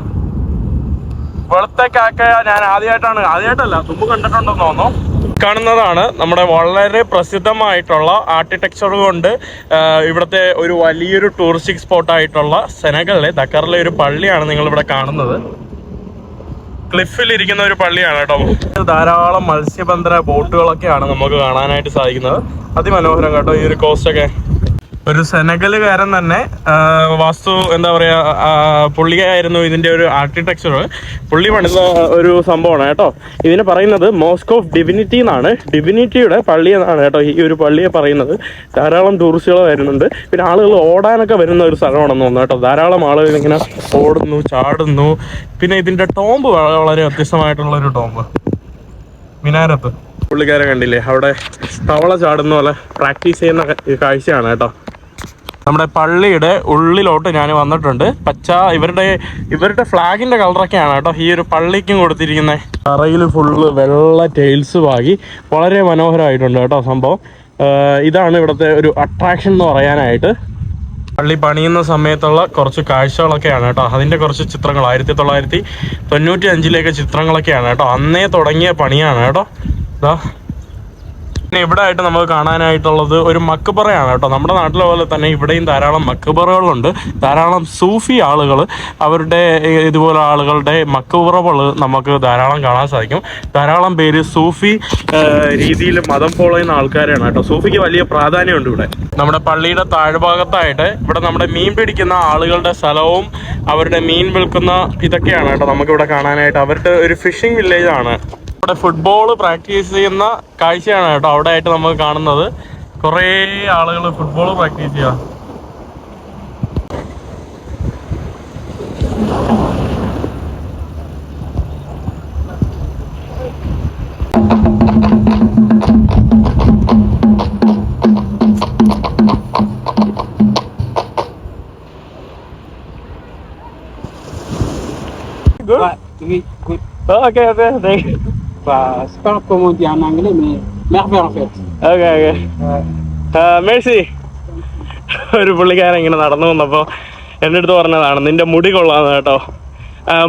Speaker 3: വെളുത്ത കാക്ക ഞാൻ ആദ്യമായിട്ടല്ല മുമ്പ് കണ്ടിട്ടുണ്ടെന്ന് തോന്നുന്നു. കാണുന്നതാണ് നമ്മുടെ വളരെ പ്രസിദ്ധമായിട്ടുള്ള ആർക്കിടെക്ചർ കൊണ്ട് ഇവിടുത്തെ ഒരു വലിയൊരു ടൂറിസ്റ്റിക് സ്പോട്ടായിട്ടുള്ള സെനഗലിലെ ദക്കറിലെ ഒരു പള്ളിയാണ് നിങ്ങളിവിടെ കാണുന്നത്. ക്ലിഫിലിരിക്കുന്ന ഒരു പള്ളിയാണ് കേട്ടോ. ധാരാളം മത്സ്യബന്ധന ബോട്ടുകളൊക്കെയാണ് നമുക്ക് കാണാനായിട്ട് സാധിക്കുന്നത്. അതിമനോഹരം കേട്ടോ ഈ ഒരു കോസ്റ്റൊക്കെ. ഒരു സെനഗലുകാരൻ തന്നെ എന്താ പറയുക, പുള്ളിയായിരുന്നു ഇതിൻ്റെ ഒരു ആർക്കിടെക്ചർ. പുള്ളി പണിത ഒരു സംഭവമാണ് കേട്ടോ. ഇതിനെ പറയുന്നത് മോസ്ക് ഓഫ് ഡിവിനിറ്റി എന്നാണ്. ഡിവിനിറ്റിയുടെ പള്ളി എന്നാണ് കേട്ടോ ഈ ഒരു പള്ളിയെ പറയുന്നത്. ധാരാളം ടൂറിസ്റ്റുകൾ വരുന്നുണ്ട്. പിന്നെ ആളുകൾ ഓടാനൊക്കെ വരുന്ന ഒരു സ്ഥലമാണെന്ന് തോന്നുന്നു കേട്ടോ. ധാരാളം ആളുകൾ ഇങ്ങനെ ഓടുന്നു, ചാടുന്നു. പിന്നെ ഇതിൻ്റെ ടോംബ് വളരെ വ്യത്യസ്തമായിട്ടുള്ളൊരു ടോംബ്, മിനാരത്ത്. പുള്ളിക്കാരെ കണ്ടില്ലേ അവിടെ തവള ചാടുന്ന പോലെ പ്രാക്ടീസ് ചെയ്യുന്ന കാഴ്ചയാണ് കേട്ടോ. നമ്മുടെ പള്ളിയുടെ ഉള്ളിലോട്ട് ഞാൻ വന്നിട്ടുണ്ട്. പച്ച ഇവരുടെ ഫ്ലാഗിന്റെ കളറൊക്കെയാണ് കേട്ടോ ഈ ഒരു പള്ളിക്കും കൊടുത്തിരിക്കുന്നത്. തറയിൽ ഫുള്ള് വെള്ള ടൈൽസ് പാകി വളരെ മനോഹരമായിട്ടുണ്ട് കേട്ടോ സംഭവം. ഇതാണ് ഇവിടുത്തെ ഒരു അട്രാക്ഷൻ എന്ന് പറയാനായിട്ട്. പള്ളി പണിയുന്ന സമയത്തുള്ള കുറച്ച് കാഴ്ചകളൊക്കെയാണ് കേട്ടോ. അതിൻ്റെ കുറച്ച് ചിത്രങ്ങൾ 1995 ചിത്രങ്ങളൊക്കെയാണ് കേട്ടോ. അന്നേ തുടങ്ങിയ പണിയാണ് കേട്ടോ. ഇതാ പിന്നെ ഇവിടെ ആയിട്ട് നമുക്ക് കാണാനായിട്ടുള്ളത് ഒരു മക്ബറയാണ് കേട്ടോ. നമ്മുടെ നാട്ടിലെ പോലെ തന്നെ ഇവിടെയും ധാരാളം മക്ബറകളുണ്ട്. ധാരാളം സൂഫി ആളുകൾ, അവരുടെ ഇതുപോലെ ആളുകളുടെ മക്ബറകൾ നമുക്ക് ധാരാളം കാണാൻ സാധിക്കും. ധാരാളം പേര് സൂഫി രീതിയിൽ മതം ഫോളോ ചെയ്യുന്ന ആൾക്കാരാണ് കേട്ടോ. സൂഫിക്ക് വലിയ പ്രാധാന്യമുണ്ട് ഇവിടെ. നമ്മുടെ പള്ളിയുടെ താഴ്ഭാഗത്തായിട്ട് ഇവിടെ നമ്മുടെ മീൻ പിടിക്കുന്ന ആളുകളുടെ സ്ഥലവും അവരുടെ മീൻ വിൽക്കുന്ന ഇതൊക്കെയാണ് കേട്ടോ നമുക്കിവിടെ കാണാനായിട്ട്. അവരുടെ ഒരു ഫിഷിംഗ് വില്ലേജ് ആണ്. ഇവിടെ ഫുട്ബോൾ പ്രാക്ടീസ് ചെയ്യുന്ന കാഴ്ചയാണ് കേട്ടോ അവിടെ ആയിട്ട് നമുക്ക് കാണുന്നത്. കുറേ ആളുകൾ ഫുട്ബോൾ പ്രാക്ടീസ് ചെയ്യുക.
Speaker 4: Good.
Speaker 3: Okay, thank you.
Speaker 4: C'est pas comme on dit en anglais, mais merveille en fait.
Speaker 3: Okay. Mercy. ഒരു പുള്ളിക്കാരൻ ഇങ്ങനെ നടന്നു വന്നപ്പോൾ എൻ്റെ അടുത്ത് പറഞ്ഞതാണ് നിന്റെ മുടി കൊള്ളാന്ന് കേട്ടോ.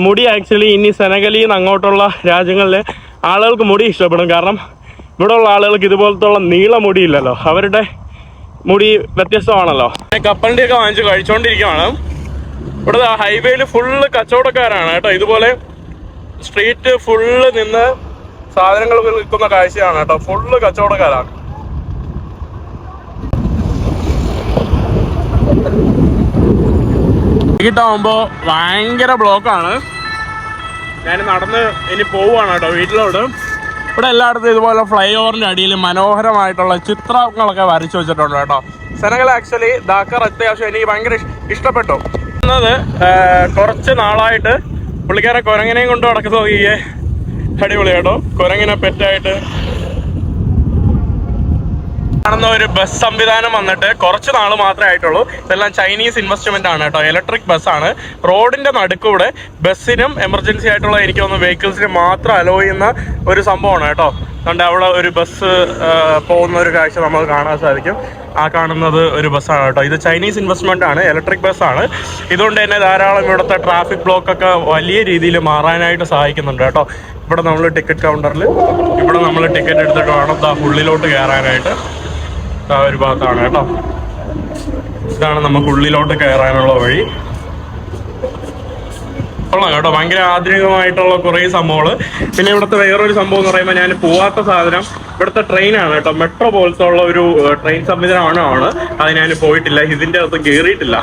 Speaker 3: മുടി ആക്ച്വലി ഇനി സെനഗലിൽ നിന്ന് അങ്ങോട്ടുള്ള രാജ്യങ്ങളിലെ ആളുകൾക്ക് മുടി ഇഷ്ടപ്പെടും. കാരണം ഇവിടെ ഉള്ള ആളുകൾക്ക് ഇതുപോലത്തുള്ള നീള മുടിയില്ലല്ലോ. അവരുടെ മുടി വ്യത്യസ്തമാണല്ലോ. കപ്പലിൻ്റെയൊക്കെ വാങ്ങിച്ച് കഴിച്ചുകൊണ്ടിരിക്കുകയാണ്. ഇവിടെ ഹൈവേയിൽ ഫുള്ള് കച്ചവടക്കാരാണ് കേട്ടോ. ഇതുപോലെ സ്ട്രീറ്റ് ഫുള്ള് നിന്ന് സാധനങ്ങൾ വിൽക്കുന്ന കാഴ്ചയാണ് കേട്ടോ. ഫുള്ള് കച്ചവടക്കാരാണ്. വൈകിട്ടാവുമ്പോൾ ഭയങ്കര ബ്ലോക്കാണ്. ഞാൻ നടന്ന് ഇനി പോവുകയാണ് കേട്ടോ വീട്ടിലോട്ട്. ഇവിടെ എല്ലായിടത്തും ഇതുപോലെ ഫ്ലൈ ഓവറിൻ്റെ അടിയിൽ മനോഹരമായിട്ടുള്ള ചിത്രങ്ങളൊക്കെ വരച്ചു വെച്ചിട്ടുണ്ട് കേട്ടോ. സെനഗൽ ആക്ച്വലി ദാക്കർ അത്യാവശ്യം എനിക്ക് ഭയങ്കര ഇഷ്ടപ്പെട്ടു. കുറച്ച് നാളായിട്ട് പുള്ളിക്കാരെ കുരങ്ങനെയും കൊണ്ട് നടക്കുന്ന നോക്കിയേ. അടിപൊളി കേട്ടോ. കുരങ്ങിനെ പെറ്റായിട്ട് കാണുന്ന ഒരു ബസ് സംവിധാനം വന്നിട്ട് കുറച്ച് നാൾ മാത്രമേ ആയിട്ടുള്ളൂ. ഇതെല്ലാം ചൈനീസ് ഇൻവെസ്റ്റ്മെന്റ് ആണ് കേട്ടോ. ഇലക്ട്രിക് ബസ്സാണ്. റോഡിന്റെ നടുക്കൂടെ ബസ്സിനും എമർജൻസി ആയിട്ടുള്ള എനിക്ക് തോന്നുന്നു വെഹിക്കിൾസിന് മാത്രം അലോ ചെയ്യുന്ന ഒരു സംഭവമാണ് കേട്ടോ. അതുകൊണ്ട് അവിടെ ഒരു ബസ് പോകുന്ന ഒരു കാഴ്ച നമുക്ക് കാണാൻ സാധിക്കും. ആ കാണുന്നത് ഒരു ബസ്സാണ് കേട്ടോ. ഇത് ചൈനീസ് ഇൻവെസ്റ്റ്മെന്റ് ആണ്, ഇലക്ട്രിക് ബസ്സാണ്. ഇതുകൊണ്ട് തന്നെ ധാരാളം ഇവിടുത്തെ ട്രാഫിക് ബ്ലോക്കൊക്കെ വലിയ രീതിയിൽ മാറാനായിട്ട് സഹായിക്കുന്നുണ്ട് കേട്ടോ. ഇവിടെ നമ്മൾ ടിക്കറ്റ് കൗണ്ടറിൽ ഇവിടെ നമ്മൾ ടിക്കറ്റ് എടുത്തിട്ട് വേണം ഉള്ളിലോട്ട് കയറാനായിട്ട്. ആ ഒരു ഭാഗത്താണ് കേട്ടോ. ഇതാണ് നമുക്ക് ഉള്ളിലോട്ട് കയറാനുള്ള വഴി. കൊള്ളാം കേട്ടോ. ഭയങ്കര ആധുനികമായിട്ടുള്ള കുറേ സംഭവങ്ങൾ. പിന്നെ ഇവിടുത്തെ വേറൊരു സംഭവം എന്ന് പറയുമ്പോൾ ഞാൻ പോവാത്ത സാധനം ഇവിടുത്തെ ട്രെയിനാണ് കേട്ടോ. മെട്രോ പോലത്തെ ഉള്ള ഒരു ട്രെയിൻ സംവിധാനമാണ്. അത് ഞാൻ പോയിട്ടില്ല, ഇതിൻ്റെ അകത്ത് കയറിയിട്ടില്ല.